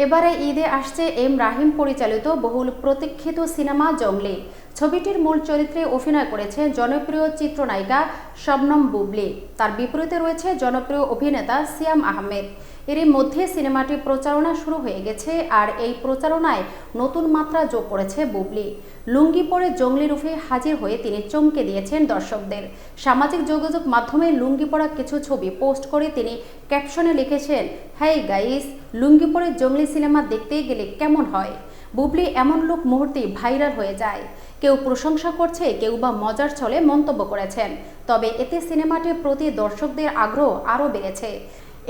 এবারে ঈদে আসছে এম রাহিম পরিচালিত বহুল প্রতীক্ষিত সিনেমা জঙ্গলি। ছবিটির মূল চরিত্রে অভিনয় করেছেন জনপ্রিয় চিত্রনায়িকা শবনম বুবলি। তার বিপরীতে রয়েছে জনপ্রিয় অভিনেতা সিয়াম আহমেদ। এরই মধ্যে সিনেমাটি প্রচারণা শুরু হয়ে গেছে, আর এই প্রচারণায় নতুন মাত্রা যোগ করেছে বুবলি। লুঙ্গি পরে জঙ্গলি রূপে হাজির হয়ে তিনি চমকে দিয়েছেন দর্শকদের। সামাজিক যোগাযোগ মাধ্যমে লুঙ্গি পরা কিছু ছবি পোস্ট করে তিনি ক্যাপশনে লিখেছেন, হাই গাইস, লুঙ্গি পরে জঙ্গলি সিনেমা দেখতে গেলে কেমন হয়। বুবলি এমন লুক মুহূর্তেই ভাইরাল হয়ে যায়। কেউ প্রশংসা করছে, কেউ বা মজার ছলে মন্তব্য করেছেন। তবে এতে সিনেমাটির প্রতি দর্শকদের আগ্রহ আরও বেড়েছে।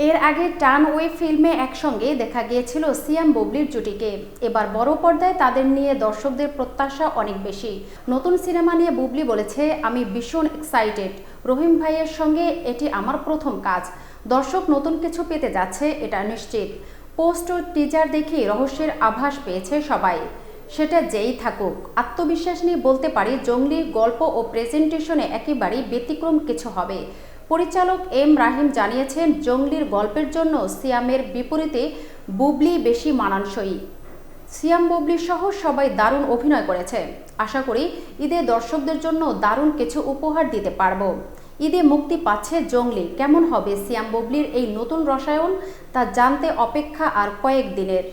এর আগে টানওয়ে ফিল্মে একসঙ্গে দেখা গিয়েছিল সিয়াম বুবলির জুটিকে। এবার বড় পর্দায় তাদের নিয়ে দর্শকদের প্রত্যাশা অনেক বেশি। নতুন সিনেমা নিয়ে বুবলি বলেছে, আমি ভীষণ এক্সাইটেড। রহিম ভাইয়ের সঙ্গে এটি আমার প্রথম কাজ। দর্শক নতুন কিছু পেতে যাচ্ছে, এটা নিশ্চিত। পোস্ট ও টিজার দেখে রহস্যের আভাস পেয়েছে সবাই। সেটা যেই থাকুক, আত্মবিশ্বাস নিয়ে বলতে পারি জঙ্গলির গল্প ও প্রেজেন্টেশনে একেবারেই ব্যতিক্রম কিছু হবে। পরিচালক এম রাহিম জানিয়েছেন, জঙ্গলির গল্পের জন্য সিয়ামের বিপরীতে বুবলি বেশি মানানসই। সিয়াম বুবলি সহ সবাই দারুণ অভিনয় করেছে। আশা করি ঈদে দর্শকদের জন্য দারুণ কিছু উপহার দিতে পারবো। ঈদে মুক্তি পাচ্ছে জঙ্গলি। কেমন হবে সিয়াম বুবলির এই নতুন রসায়ন, তা জানতে অপেক্ষা আর কয়েক দিনের।